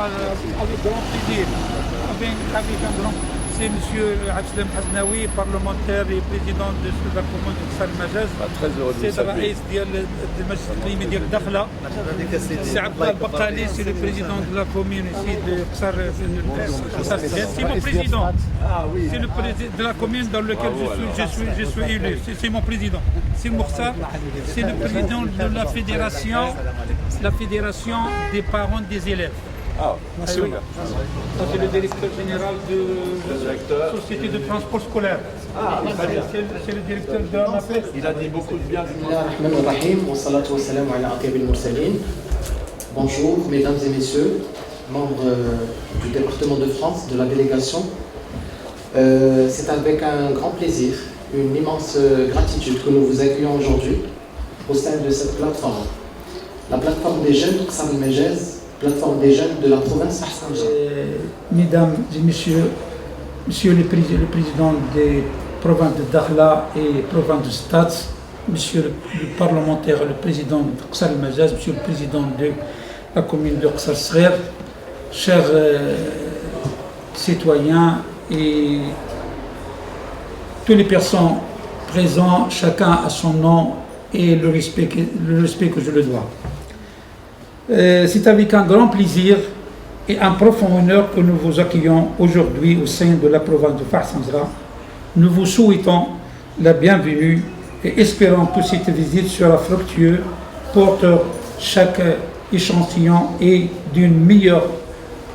avec grand plaisir. C'est M. Abdeslam Haznaoui, parlementaire et président de la commune de Qsar Majaz. Très heureux de vous C'est le رئيس ديال المجلس الإقليمي ديال الدخلة. C'est Abdel Bakali, c'est le président de la commune ici de Qsar Majaz. C'est mon président. C'est le président de la commune dans laquelle je suis élu. C'est mon président. C'est Moukhtar, c'est le président de la fédération des parents des élèves. Ah, c'est oui. Ça, c'est le directeur général de la société de transport scolaire. Ah, c'est le directeur de l'ANAPES. Il a dit beaucoup de bien. Bonjour, mesdames et messieurs, membres du département de France, de la délégation. C'est avec un grand plaisir, une immense gratitude que nous vous accueillons aujourd'hui au sein de cette plateforme. La plateforme des jeunes Qsar Majaz, plateforme des jeunes de la province Ahsanja. Mesdames et messieurs, monsieur le président des provinces de Dakhla et province de Stade, monsieur le parlementaire, le président de Qsar Majaz, monsieur le président de la commune de Qsar Sghir, chers citoyens et toutes les personnes présentes, chacun à son nom et le respect que je le dois. C'est avec un grand plaisir et un profond honneur que nous vous accueillons aujourd'hui au sein de la province de Fars Samra. Nous vous souhaitons la bienvenue et espérons que cette visite sera fructueuse, porteur chaque échantillon et d'une meilleure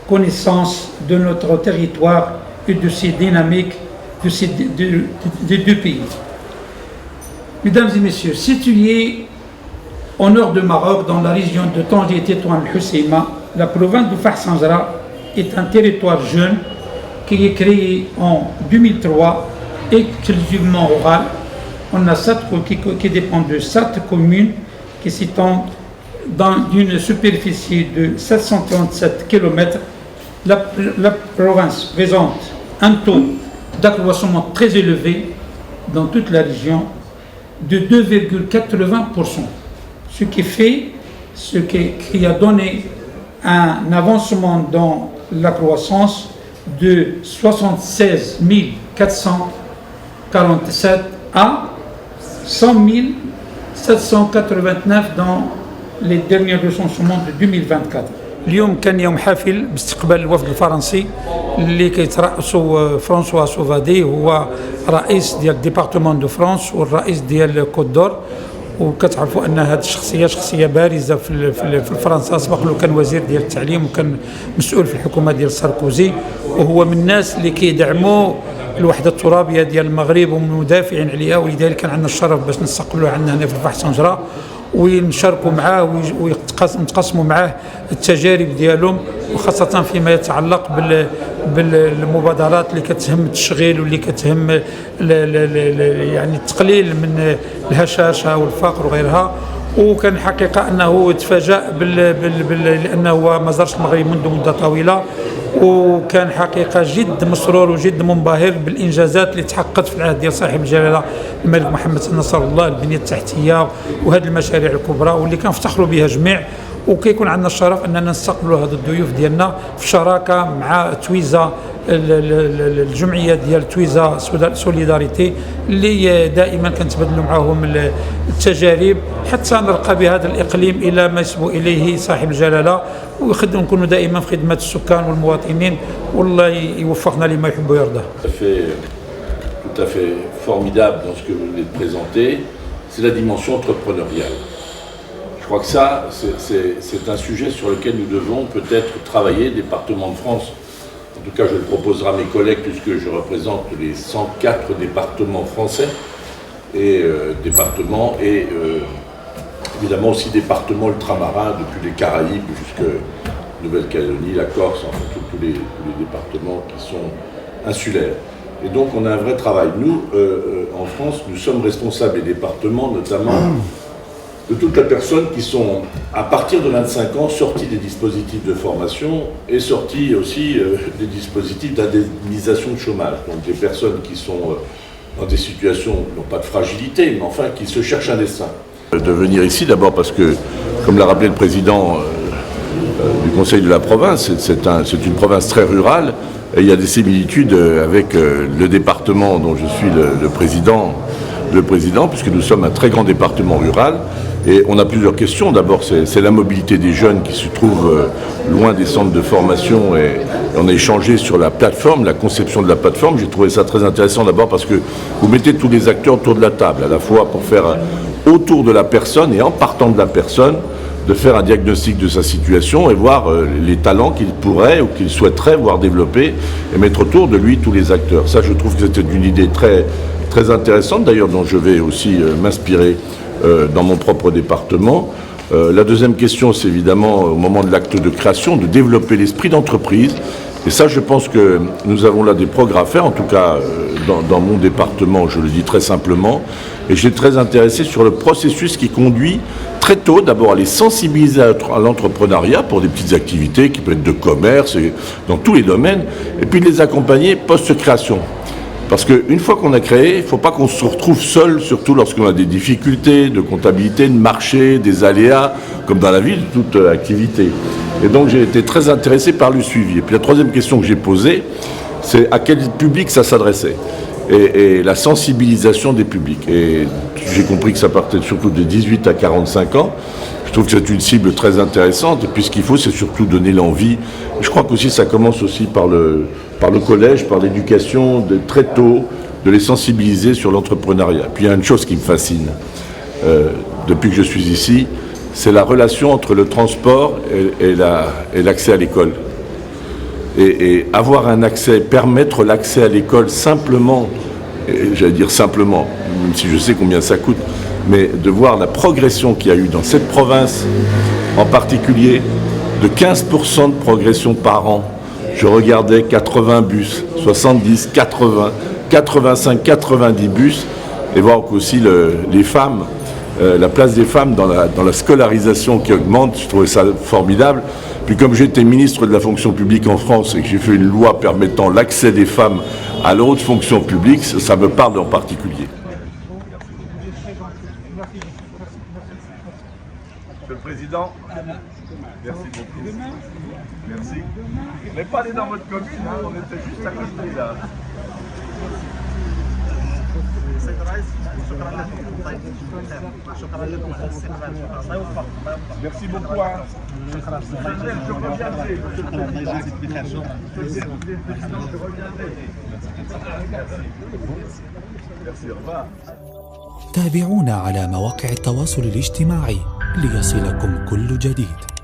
connaissance de notre territoire et de ses dynamiques des deux pays. Mesdames et messieurs, situé au nord du Maroc, dans la région de Tanger et Tétouan al-Hoceima, la province de Fars Samra est un territoire jeune qui est créé en 2003, exclusivement rural. On a qui dépend de 7 communes qui s'étendent dans une superficie de 737 km. La province présente un taux d'accroissement très élevé dans toute la région de 2,80%. Ce qui a donné un avancement dans la croissance de 76 447 à 100 789 dans les derniers recensements de 2024. اليوم كان يوم حافل باستقبال الوفد الفرنسي اللي كيترأسوا فرانسوا سوفادي، هو رئيس ديال ديبارتمون دو فرانس والرئيس ديال كوت دور. وكتعرفوا ان هذه الشخصيه شخصيه بارزه في فرنسا، سبق له كان وزير ديال التعليم وكان مسؤول في الحكومه ديال ساركوزي، وهو من الناس اللي كيدعموا الوحده الترابيه ديال المغرب ومدافعين عليها، ولذلك كان عندنا الشرف باش نستقبلوه عندنا هنا في فحص سنجره ونشاركوا معاه ونتقاسموا معاه التجارب ديالهم، وخاصه فيما يتعلق بالمبادرات اللي كتهم التشغيل واللي كتهم يعني التقليل من الهشاشه والفقر وغيرها. وكان حقيقه انه تفاجأ لانه ما زارش المغرب منذ مده طويله، وكان حقيقه جد مسرور وجد منبهر بالانجازات اللي تحققت في العهد ديال صاحب الجلاله الملك محمد نصر الله، البنيه التحتيه وهذه المشاريع الكبرى واللي كنفتخروا بها جميع. وكيكون عندنا الشرف اننا نستقبلوا هذا الضيوف ديالنا في شراكه مع تويزا، الجمعيه ديال تويزا سوليداريتي اللي دائما كنتبادلوا معهم التجارب حتى نرقى بهذا الاقليم الى ما يسبق اليه صاحب الجلاله، ونكونوا دائما في خدمه السكان والمواطنين، والله يوفقنا لما يحب ويرضى. Tout à fait formidable dans ce que vous venez de présenter, c'est la dimension entrepreneuriale. Je crois que ça, c'est un sujet sur lequel nous devons peut-être travailler, département de France. En tout cas, je le proposerai à mes collègues puisque je représente les 104 départements français et évidemment aussi départements ultramarins depuis les Caraïbes jusqu'à Nouvelle-Calédonie, la Corse, enfin tous les départements qui sont insulaires. Et donc on a un vrai travail. Nous, en France, nous sommes responsables des départements, notamment de toutes les personnes qui sont, à partir de 25 ans, sorties des dispositifs de formation et sorties aussi des dispositifs d'indemnisation de chômage. Donc des personnes qui sont dans des situations, non pas de fragilité, mais enfin qui se cherchent un destin. De venir ici d'abord parce que, comme l'a rappelé le président du Conseil de la province. C'est une province très rurale et il y a des similitudes avec le département dont je suis le président, puisque nous sommes un très grand département rural. Et on a plusieurs questions. D'abord, c'est la mobilité des jeunes qui se trouvent loin des centres de formation et on a échangé sur la plateforme, la conception de la plateforme. J'ai trouvé ça très intéressant d'abord parce que vous mettez tous les acteurs autour de la table, à la fois pour faire autour de la personne et en partant de la personne, de faire un diagnostic de sa situation et voir les talents qu'il pourrait ou qu'il souhaiterait voir développer et mettre autour de lui tous les acteurs. Ça, je trouve que c'était une idée très, très intéressante, d'ailleurs, dont je vais aussi m'inspirer dans mon propre département. La deuxième question, c'est évidemment au moment de l'acte de création, de développer l'esprit d'entreprise. Et ça, je pense que nous avons là des progrès à faire, en tout cas dans mon département, je le dis très simplement. Et j'ai très intéressé sur le processus qui conduit très tôt, d'abord à les sensibiliser à l'entrepreneuriat pour des petites activités qui peuvent être de commerce et dans tous les domaines, et puis de les accompagner post-création. Parce qu'une fois qu'on a créé, il ne faut pas qu'on se retrouve seul, surtout lorsqu'on a des difficultés de comptabilité, de marché, des aléas, comme dans la vie de toute activité. Et donc j'ai été très intéressé par le suivi. Et puis la troisième question que j'ai posée, c'est à quel public ça s'adressait et la sensibilisation des publics. Et j'ai compris que ça partait surtout de 18 à 45 ans. Je trouve que c'est une cible très intéressante. Et puis ce qu'il faut, c'est surtout donner l'envie. Je crois qu'aussi ça commence aussi par le collège, par l'éducation, de très tôt, de les sensibiliser sur l'entrepreneuriat. Puis il y a une chose qui me fascine depuis que je suis ici, c'est la relation entre le transport et l'accès à l'école. Et avoir un accès, permettre l'accès à l'école simplement, j'allais dire simplement, même si je sais combien ça coûte, mais de voir la progression qu'il y a eu dans cette province, en particulier, de 15% de progression par an. Je regardais 80 bus, 70, 80, 85, 90 bus, et voir qu'aussi les femmes, la place des femmes dans la scolarisation qui augmente, je trouvais ça formidable. Puis comme j'étais ministre de la fonction publique en France et que j'ai fait une loi permettant l'accès des femmes à la haute fonction publique, ça me parle en particulier. Monsieur le Président, merci beaucoup. Merci. On n'est pas allé dans votre commune, hein, on était juste à côté là. Merci beaucoup. Je reviendrai. Merci, au revoir. تابعونا على مواقع التواصل الاجتماعي ليصلكم كل جديد.